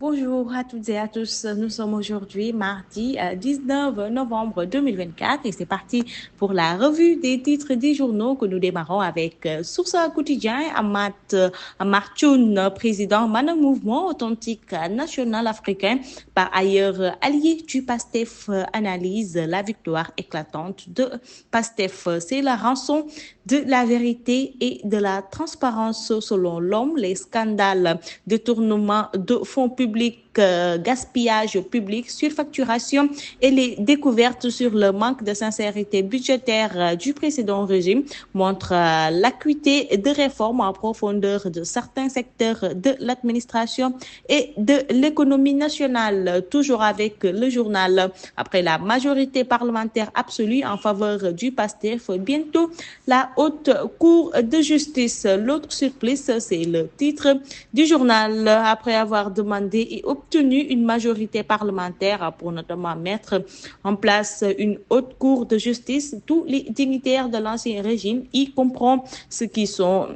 Bonjour à toutes et à tous. Nous sommes aujourd'hui mardi 19 novembre 2024 et c'est parti pour la revue des titres des journaux que nous démarrons avec Source Quotidien, Amat Choun, président Mana Mouvement Authentique National Africain, par ailleurs allié du PASTEF, analyse la victoire éclatante de PASTEF. C'est la rançon de la vérité et de la transparence selon l'homme. Les scandales, détournement de fonds publics, gaspillage public, surfacturation et les découvertes sur le manque de sincérité budgétaire du précédent régime montrent l'acuité de réformes en profondeur de certains secteurs de l'administration et de l'économie nationale. Toujours avec le journal, après la majorité parlementaire absolue en faveur du PASTEF, bientôt la haute cour de justice. L'autre surprise, c'est le titre du journal. Après avoir demandé et obtenu une majorité parlementaire pour notamment mettre en place une haute cour de justice, tous les dignitaires de l'ancien régime, y compris ceux qui sont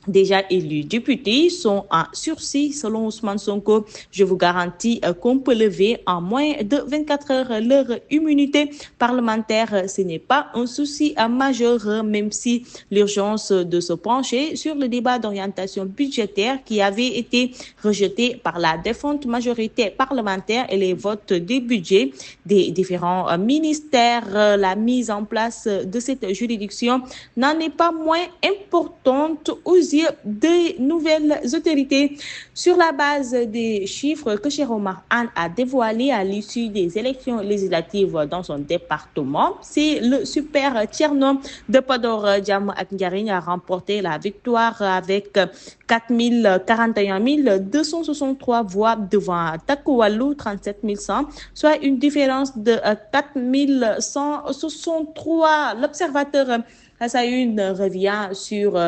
déjà élus députés, sont en sursis selon Ousmane Sonko. Je vous garantis qu'on peut lever en moins de 24 heures leur immunité parlementaire. Ce n'est pas un souci majeur, même si l'urgence de se pencher sur le débat d'orientation budgétaire qui avait été rejeté par la défunte majorité parlementaire et les votes des budgets des différents ministères. La mise en place de cette juridiction n'en est pas moins importante aux yeux des nouvelles autorités. Sur la base des chiffres que Cheikh Oumar Anne a dévoilés à l'issue des élections législatives dans son département, c'est le super Thierno de Podor Diam ak Ndiarine a remporté la victoire avec 41 263 voix devant Takoualou 37 100, soit une différence de 4 163. L'observateur à sa une revient sur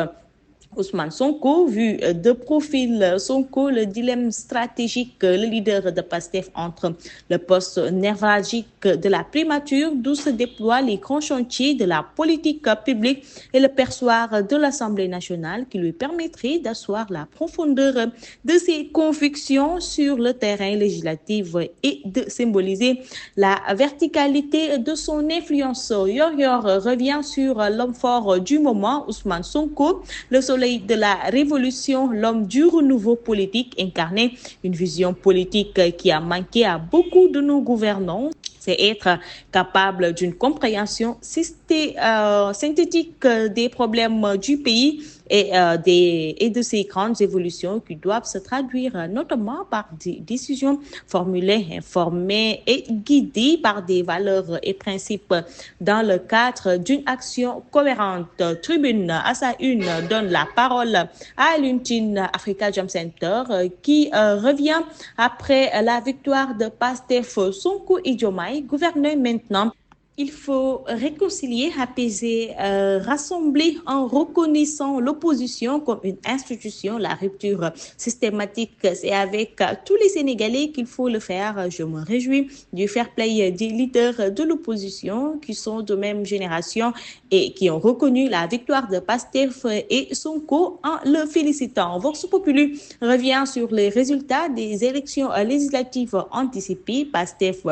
Ousmane Sonko, vu de profil Sonko, le dilemme stratégique, le leader de PASTEF entre le poste névralgique de la primature, d'où se déploient les grands chantiers de la politique publique, et le perchoir de l'Assemblée nationale qui lui permettrait d'asseoir la profondeur de ses convictions sur le terrain législatif et de symboliser la verticalité de son influence. Yor revient sur l'homme fort du moment, Ousmane Sonko, le soleil de la révolution, l'homme du renouveau politique, incarné une vision politique qui a manqué à beaucoup de nos gouvernants. C'est être capable d'une compréhension synthétique des problèmes du pays et de ces grandes évolutions qui doivent se traduire notamment par des décisions formulées, informées et guidées par des valeurs et principes dans le cadre d'une action cohérente. Tribune à sa une donne la parole à l'Untine Africa Jam Center qui revient après la victoire de PASTEF. Sonko et Diomaye gouvernent maintenant. Il faut réconcilier, apaiser, rassembler en reconnaissant l'opposition comme une institution, la rupture systématique. C'est avec tous les Sénégalais qu'il faut le faire. Je me réjouis du fair play des leaders de l'opposition qui sont de même génération et qui ont reconnu la victoire de PASTEF et Sonko en le félicitant. Vox Populi revient sur les résultats des élections législatives anticipées. PASTEF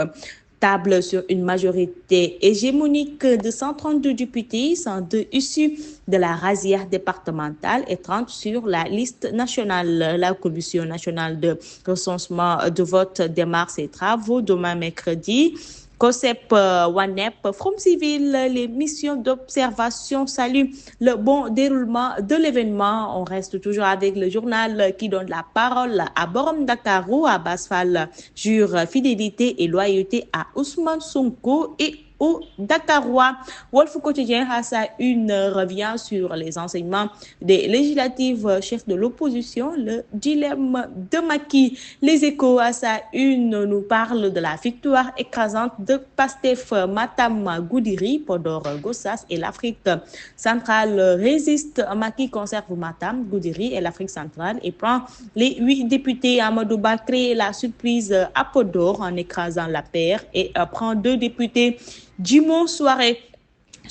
table sur une majorité hégémonique de 132 députés, 102 issus de la razzia départementale et 30 sur la liste nationale. La Commission nationale de recensement de vote démarre ses travaux demain mercredi. COSEP, WANEP, Front Civil, les missions d'observation saluent le bon déroulement de l'événement. On reste toujours avec le journal qui donne la parole à Borom Dakarou, à Basfal, jure fidélité et loyauté à Ousmane Sonko et au Dakarois. Wolf Quotidien à sa une revient sur les enseignements des législatives. Chef de l'opposition, le dilemme de Macky. Les Échos à sa une nous parlent de la victoire écrasante de PASTEF, Matam, Goudiri, Podor, Gossas et l'Afrique centrale résiste. Macky conserve Matam, Goudiri et l'Afrique centrale et prend les 8 députés. Amadouba crée la surprise à Podor en écrasant la paire et prend 2 députés. Dumont Soirée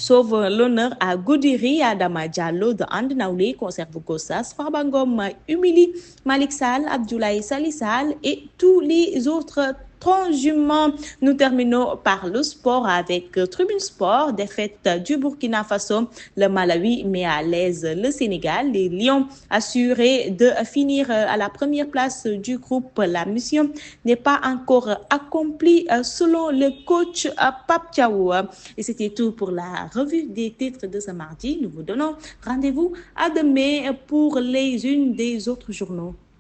sauve l'honneur à Goudiri, Adama Diallo de And Nawlé, conserve Gossas, Farba Ngom humilie Malick Sall, Abdoulaye Salissal et tous les autres transhumants. Nous terminons par le sport avec Tribune Sport, défaite du Burkina Faso. Le Malawi met à l'aise le Sénégal. Les Lions assurés de finir à la première place du groupe. La mission n'est pas encore accomplie selon le coach Pape Thiaw. Et c'était tout pour la revue des titres de ce mardi. Nous vous donnons rendez-vous à demain pour les unes des autres journaux.